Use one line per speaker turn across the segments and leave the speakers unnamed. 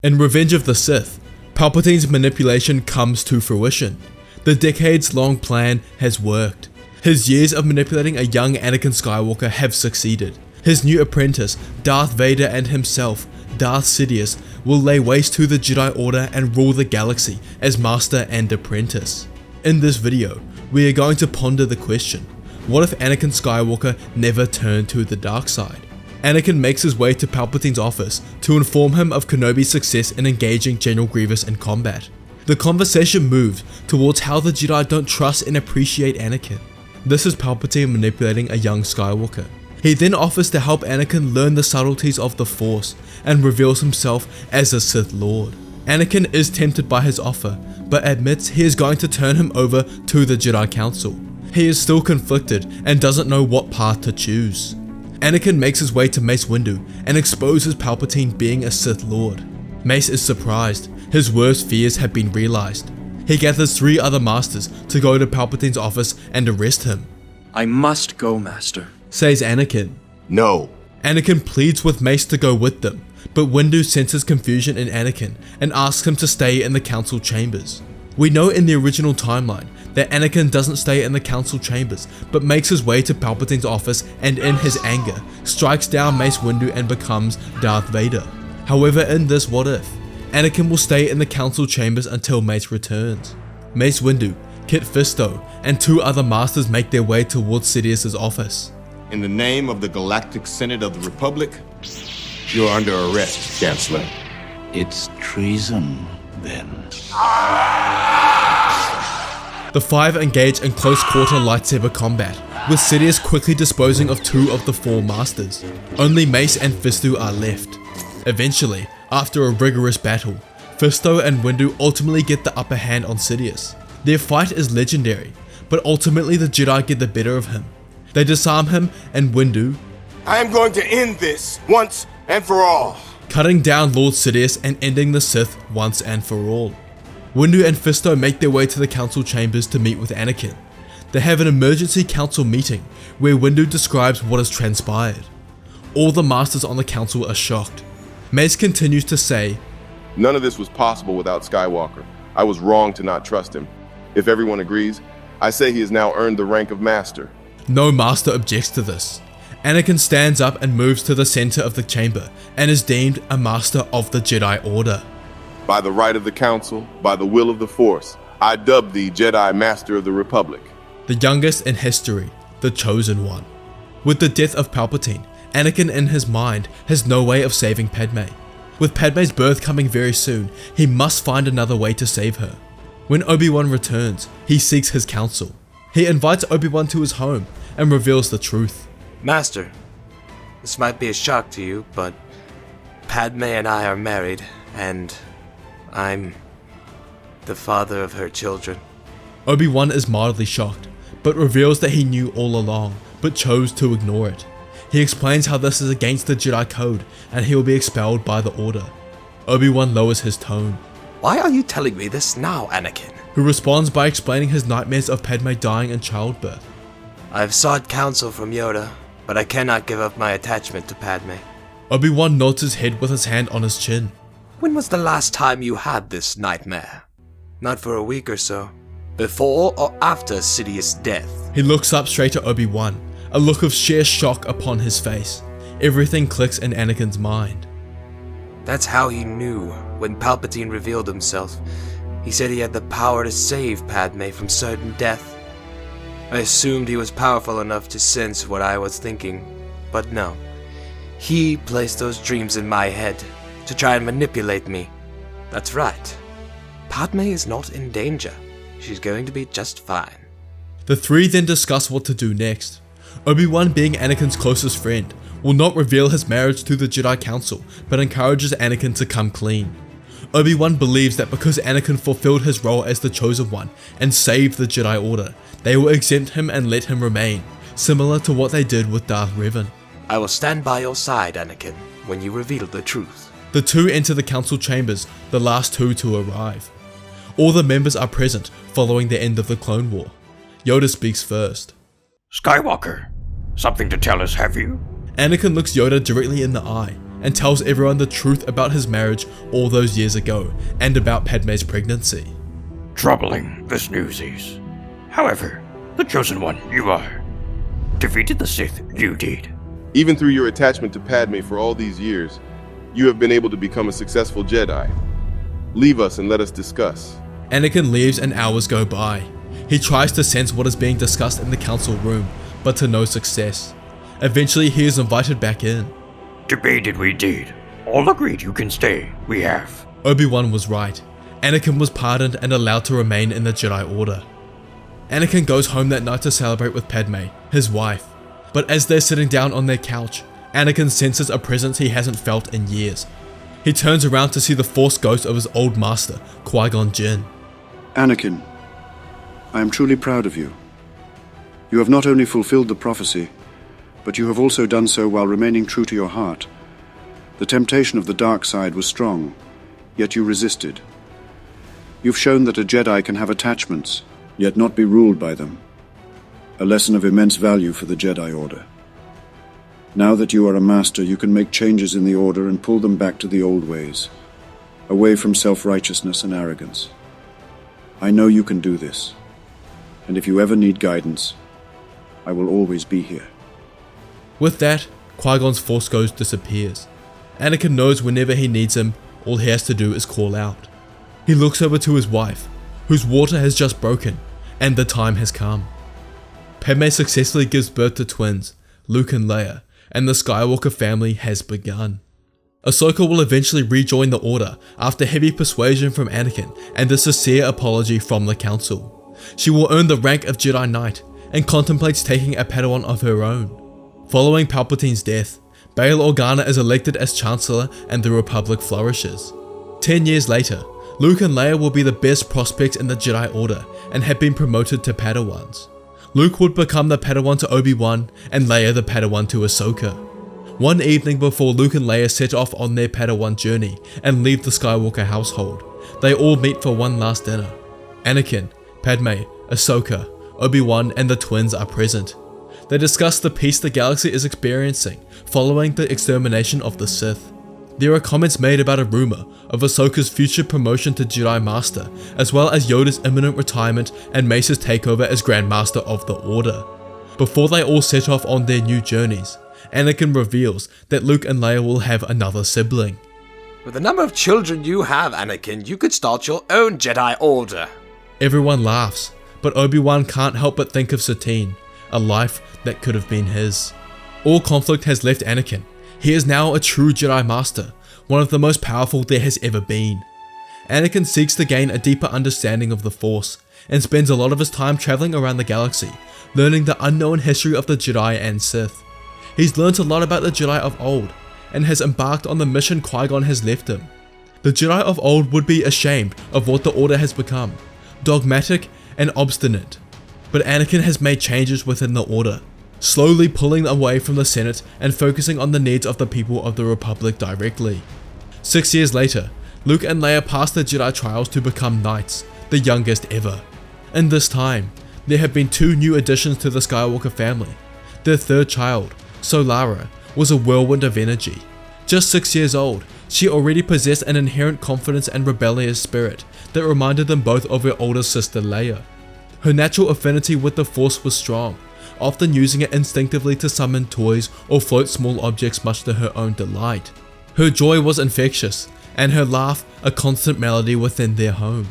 In Revenge of the Sith, Palpatine's manipulation comes to fruition. The decades-long plan has worked. His years of manipulating a young Anakin Skywalker have succeeded. His new apprentice, Darth Vader, and himself, Darth Sidious, will lay waste to the Jedi Order and rule the galaxy as master and apprentice. In this video, we are going to ponder the question, what if Anakin Skywalker never turned to the dark side? Anakin makes his way to Palpatine's office to inform him of Kenobi's success in engaging General Grievous in combat. The conversation moves towards how the Jedi don't trust and appreciate Anakin. This is Palpatine manipulating a young Skywalker. He then offers to help Anakin learn the subtleties of the Force and reveals himself as a Sith Lord. Anakin is tempted by his offer, but admits he is going to turn him over to the Jedi Council. He is still conflicted and doesn't know what path to choose. Anakin makes his way to Mace Windu and exposes Palpatine being a Sith Lord. Mace is surprised, his worst fears have been realized. He gathers 3 other masters to go to Palpatine's office and arrest him.
"I must go, Master,"
says Anakin.
No.
Anakin pleads with Mace to go with them, but Windu senses confusion in Anakin and asks him to stay in the council chambers. We know in the original timeline that Anakin doesn't stay in the council chambers, but makes his way to Palpatine's office and in his anger, strikes down Mace Windu and becomes Darth Vader. However, in this what if, Anakin will stay in the council chambers until Mace returns. Mace Windu, Kit Fisto, and 2 other masters make their way towards Sidious's office.
In the name of the Galactic Senate of the Republic, you're under arrest, Chancellor.
It's treason, then.
The 5 engage in close-quarter lightsaber combat, with Sidious quickly disposing of 2 of the 4 masters. Only Mace and Fisto are left. Eventually, after a rigorous battle, Fisto and Windu ultimately get the upper hand on Sidious. Their fight is legendary, but ultimately the Jedi get the better of him. They disarm him and Windu,
I am going to end this once and for all.
cutting down Lord Sidious and ending the Sith once and for all. Windu and Fisto make their way to the council chambers to meet with Anakin. They have an emergency council meeting where Windu describes what has transpired. All the masters on the council are shocked. Mace continues to say,
None of this was possible without Skywalker. I was wrong to not trust him. If everyone agrees, I say he has now earned the rank of master.
No master objects to this. Anakin stands up and moves to the center of the chamber and is deemed a master of the Jedi Order.
By the right of the Council, by the will of the Force, I dub thee Jedi Master of the Republic.
The youngest in history, the Chosen One. With the death of Palpatine, Anakin in his mind has no way of saving Padme. With Padme's birth coming very soon, he must find another way to save her. When Obi-Wan returns, he seeks his counsel. He invites Obi-Wan to his home and reveals the truth.
"Master, this might be a shock to you, but Padme and I are married, and I'm the father of her children."
Obi-Wan is mildly shocked, but reveals that he knew all along, but chose to ignore it. He explains how this is against the Jedi Code, and he will be expelled by the Order. Obi-Wan lowers his tone,
"Why are you telling me this now, Anakin?"
who responds by explaining his nightmares of Padme dying in childbirth.
"I've sought counsel from Yoda, but I cannot give up my attachment to Padme."
Obi-Wan nods his head with his hand on his chin.
"When was the last time you had this nightmare?" "Not for a week or so. Before or after Sidious's death?"
He looks up straight at Obi-Wan, a look of sheer shock upon his face. Everything clicks in Anakin's mind.
"That's how he knew when Palpatine revealed himself. He said he had the power to save Padme from certain death. I assumed he was powerful enough to sense what I was thinking, but no. He placed those dreams in my head to try and manipulate me. That's right. Padme is not in danger. She's going to be just fine."
The 3 then discuss what to do next. Obi-Wan, being Anakin's closest friend, will not reveal his marriage to the Jedi Council, but encourages Anakin to come clean. Obi-Wan believes that because Anakin fulfilled his role as the Chosen One and saved the Jedi Order, they will exempt him and let him remain, similar to what they did with Darth Revan.
"I will stand by your side, Anakin, when you reveal the truth."
The 2 enter the council chambers, the last 2 to arrive. All the members are present following the end of the Clone War. Yoda speaks first.
Skywalker, something to tell us, have you?
Anakin looks Yoda directly in the eye and tells everyone the truth about his marriage all those years ago and about Padme's pregnancy.
Troubling this news is. However, the chosen one you are. Defeated the Sith you did.
Even through your attachment to Padme for all these years, you have been able to become a successful Jedi. Leave us and let us discuss.
Anakin leaves and hours go by. He tries to sense what is being discussed in the council room, but to no success. Eventually he is invited back in.
Debated we did. All agreed you can stay. We have.
Obi-Wan was right. Anakin was pardoned and allowed to remain in the Jedi Order. Anakin goes home that night to celebrate with Padme, his wife. But as they're sitting down on their couch, Anakin senses a presence he hasn't felt in years. He turns around to see the Force ghost of his old master, Qui-Gon Jinn.
Anakin, I am truly proud of you. You have not only fulfilled the prophecy, but you have also done so while remaining true to your heart. The temptation of the dark side was strong, yet you resisted. You've shown that a Jedi can have attachments, yet not be ruled by them. A lesson of immense value for the Jedi Order. Now that you are a master, you can make changes in the Order and pull them back to the old ways, away from self-righteousness and arrogance. I know you can do this, and if you ever need guidance, I will always be here.
With that, Qui-Gon's Force ghost disappears. Anakin knows whenever he needs him, all he has to do is call out. He looks over to his wife, whose water has just broken, and the time has come. Padme successfully gives birth to twins, Luke and Leia, and the Skywalker family has begun. Ahsoka will eventually rejoin the Order after heavy persuasion from Anakin and a sincere apology from the Council. She will earn the rank of Jedi Knight and contemplates taking a Padawan of her own. Following Palpatine's death, Bail Organa is elected as Chancellor and the Republic flourishes. 10 years later, Luke and Leia will be the best prospects in the Jedi Order and have been promoted to Padawans. Luke would become the Padawan to Obi-Wan and Leia the Padawan to Ahsoka. One evening before Luke and Leia set off on their Padawan journey and leave the Skywalker household, they all meet for one last dinner. Anakin, Padme, Ahsoka, Obi-Wan and the twins are present. They discuss the peace the galaxy is experiencing following the extermination of the Sith. There are comments made about a rumor of Ahsoka's future promotion to Jedi Master, as well as Yoda's imminent retirement and Mace's takeover as Grand Master of the Order. Before they all set off on their new journeys, Anakin reveals that Luke and Leia will have another sibling.
With the number of children you have, Anakin, you could start your own Jedi Order.
Everyone laughs, but Obi-Wan can't help but think of Satine, a life that could have been his. All conflict has left Anakin. He is now a true Jedi Master, one of the most powerful there has ever been. Anakin seeks to gain a deeper understanding of the Force, and spends a lot of his time traveling around the galaxy, learning the unknown history of the Jedi and Sith. He's learnt a lot about the Jedi of old, and has embarked on the mission Qui-Gon has left him. The Jedi of old would be ashamed of what the Order has become, dogmatic and obstinate. But Anakin has made changes within the Order, slowly pulling away from the Senate and focusing on the needs of the people of the Republic directly. 6 years later, Luke and Leia pass the Jedi trials to become Knights, the youngest ever. In this time, there have been 2 new additions to the Skywalker family. Their third child, Solara, was a whirlwind of energy. Just 6 years old, she already possessed an inherent confidence and rebellious spirit that reminded them both of her older sister Leia. Her natural affinity with the Force was strong, often using it instinctively to summon toys or float small objects much to her own delight. Her joy was infectious, and her laugh a constant melody within their home.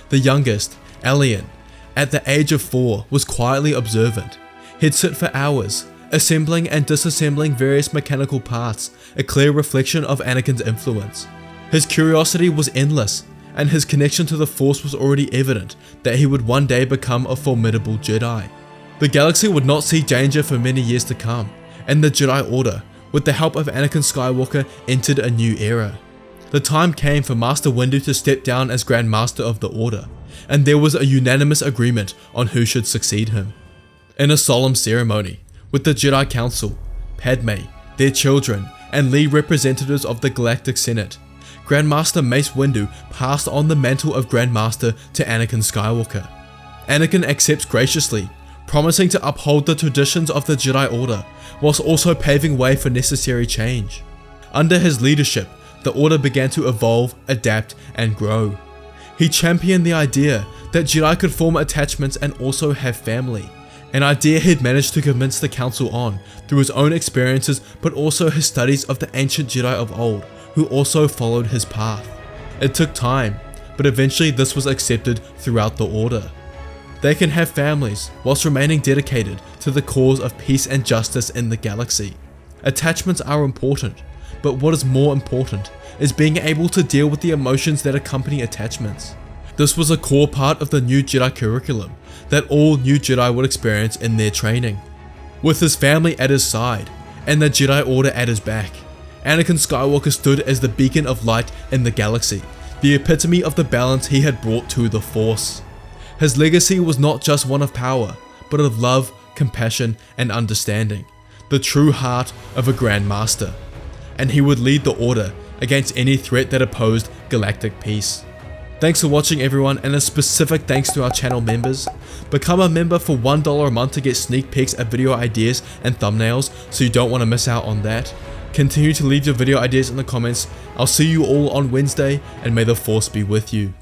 The youngest, Elian, at the age of 4, was quietly observant. He'd sit for hours, assembling and disassembling various mechanical parts, a clear reflection of Anakin's influence. His curiosity was endless, and his connection to the Force was already evident that he would one day become a formidable Jedi. The galaxy would not see danger for many years to come, and the Jedi Order, with the help of Anakin Skywalker, entered a new era. The time came for Master Windu to step down as Grand Master of the Order, and there was a unanimous agreement on who should succeed him. In a solemn ceremony, with the Jedi Council, Padme, their children, and lead representatives of the Galactic Senate, Grandmaster Mace Windu passed on the mantle of Grand Master to Anakin Skywalker. Anakin accepts graciously, promising to uphold the traditions of the Jedi Order, whilst also paving way for necessary change. Under his leadership, the Order began to evolve, adapt, and grow. He championed the idea that Jedi could form attachments and also have family, an idea he'd managed to convince the Council on through his own experiences but also his studies of the ancient Jedi of old, who also followed his path. It took time, but eventually this was accepted throughout the Order. They can have families whilst remaining dedicated to the cause of peace and justice in the galaxy. Attachments are important, but what is more important is being able to deal with the emotions that accompany attachments. This was a core part of the new Jedi curriculum that all new Jedi would experience in their training. With his family at his side, and the Jedi Order at his back, Anakin Skywalker stood as the beacon of light in the galaxy, the epitome of the balance he had brought to the Force. His legacy was not just one of power, but of love, compassion, and understanding, the true heart of a Grand Master. And he would lead the Order against any threat that opposed galactic peace. Thanks for watching everyone, and a specific thanks to our channel members. Become a member for $1 a month to get sneak peeks at video ideas and thumbnails, so you don't want to miss out on that. Continue to leave your video ideas in the comments. I'll see you all on Wednesday, and may the Force be with you.